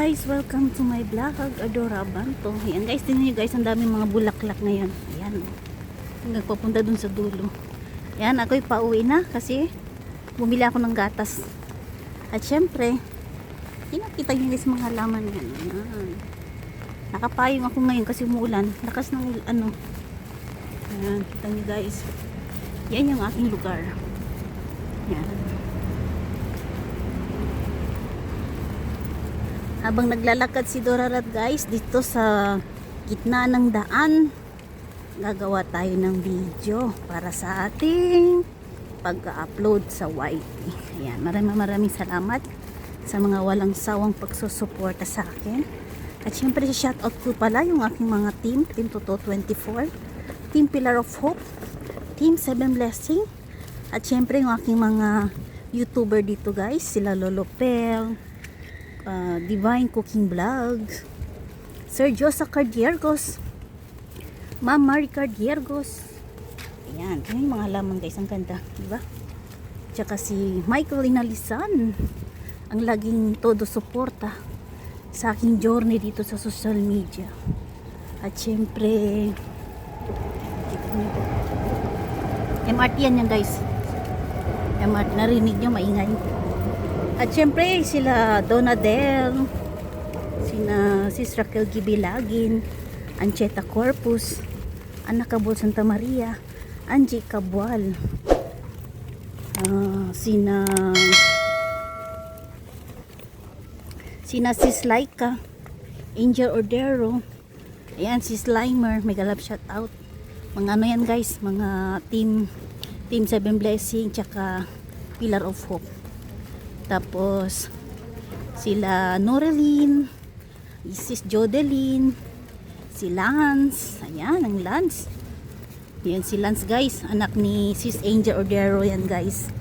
guys, welcome to my vlog, Adora Abanto. Ayan guys, tingnan nyo guys, ang daming mga bulaklak ngayon. Ayan, hanggang papunta dun sa dulo. Ayan, ako'y pauwi na kasi bumili ako ng gatas. At syempre, kinakita nyo guys mga halaman yan. Ayan. Nakapayong ako ngayon kasi umuulan. Lakas ng ano. Ayan, kita nyo guys. Yan yung aking lugar. Ayan. Habang naglalakad si Dorarat guys dito sa gitna ng daan, gagawa tayo ng video para sa ating pag-upload sa YT. Ayan, maraming salamat sa mga walang sawang pagsusuporta sa akin. At syempre shoutout ko pala yung aking mga team Toto 24, Team Pillar of Hope, Team 7 Blessing, at syempre yung aking mga YouTuber dito guys, sila Lolo Pel, Divine Cooking Vlogs, Sir Josa Cardiergos, Ma'am Marie Cardiergos. Ayan, yung mga halaman guys, ang ganda, diba? Tsaka si Michael Inalisan, ang laging todo suporta sa aking journey dito sa social media. At syempre MRT yan guys, MRT, narinig nyo maingay. At syempre sila Donadel, sina Sis Raquel Gibilagin, Ancheta Corpus, Ana Cabol Santa Maria, Angie Cabual, sina Sis Laika, Angel Ordero, ayan, Sis Limer, mega love shout out. Mga ano yan guys, mga team 7 Blessing, tsaka Pillar of Hope. Tapos sila Noreline, Sis Jodeline, si Lance, ayan ang Lance. Yan si Lance guys, anak ni Sis Angel Ordero yan guys.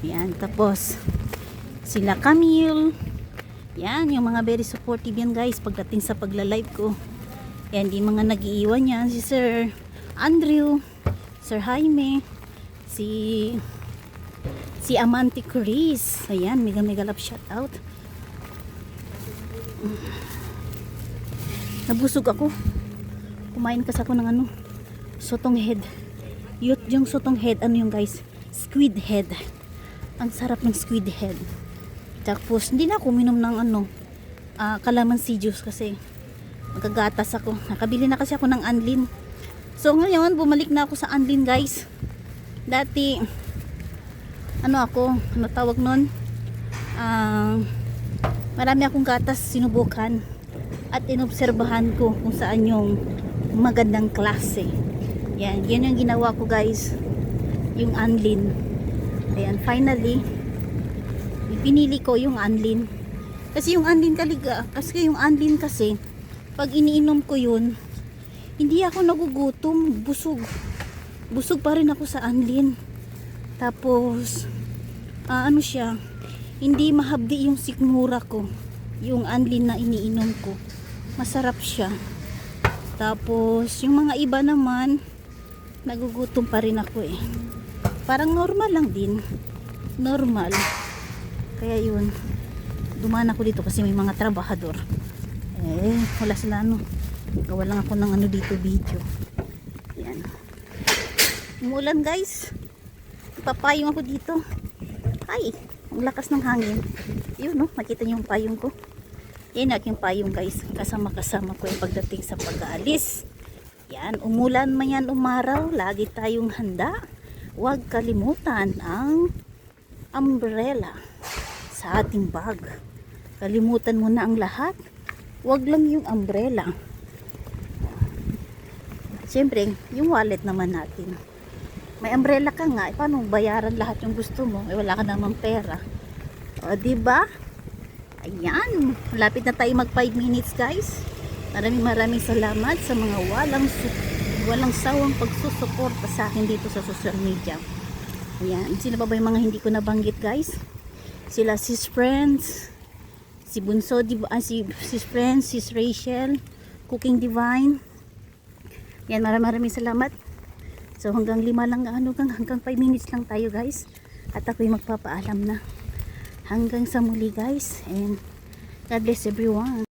Yan, tapos sila Camille. Yan, yung mga very supportive yan guys pagdating sa pagla-live ko. Yan, di mga nag-iiwan yan. Si Sir Andrew, Sir Jaime, si Amante Chris. Ayan, mega love shout out. Nabusog ako. Kumain kasi ako ng ano, sotong head. Yung sotong head, ano yung guys? Squid head. Ang sarap ng squid head. Tapos, hindi na ako minom ng ano, calamansi juice kasi magagatas ako. Nakabili na kasi ako ng Anlin. So, ngayon, bumalik na ako sa Anlin guys. Dati, ano tawag nun? Marami akong gatas sinubukan at inobserbahan ko kung saan yung magandang klase. Yan yung ginawa ko guys, yung Anlin. Ayan, finally pinili ko yung Anlin kasi yung Anlin kasi pag iniinom ko yun, hindi ako nagugutom, busog pa rin ako sa Anlin. Tapos ano siya, hindi mahabdi yung sikmura ko, yung Anlin na iniinom ko, masarap siya. Tapos yung mga iba naman nagugutom pa rin ako parang normal lang din, normal. Kaya yun, dumaan ako dito kasi may mga trabahador, wala sila gawa lang ako ng dito video. Yan, umulan guys, papayong ako dito. Ay, ang lakas ng hangin. Yun makita niyo yung payong ko. Yan aking payong guys, kasama ko yung pagdating sa pag-aalis. Yan, umulan man yan umaraw, lagi tayong handa. Huwag kalimutan ang umbrella sa ating bag. Kalimutan mo na ang lahat, huwag lang yung umbrella. Siyempre yung wallet naman natin. May umbrella ka nga, paano bayaran lahat yung gusto mo? Wala ka namang pera. O, diba? Ayan, malapit na tayo mag 5 minutes guys. Maraming salamat sa mga walang sawang pagsusuporta sa akin dito sa social media. Ayan, sino ba yung mga hindi ko nabanggit guys? Sila Sis Friends, si Bunso, si Sis Friends, Sis Rachel, Cooking Divine. Yan, maraming salamat. So hanggang 5 lang, hanggang 5 minutes lang tayo guys. At ako'y magpapaalam na. Hanggang sa muli guys. And God bless everyone.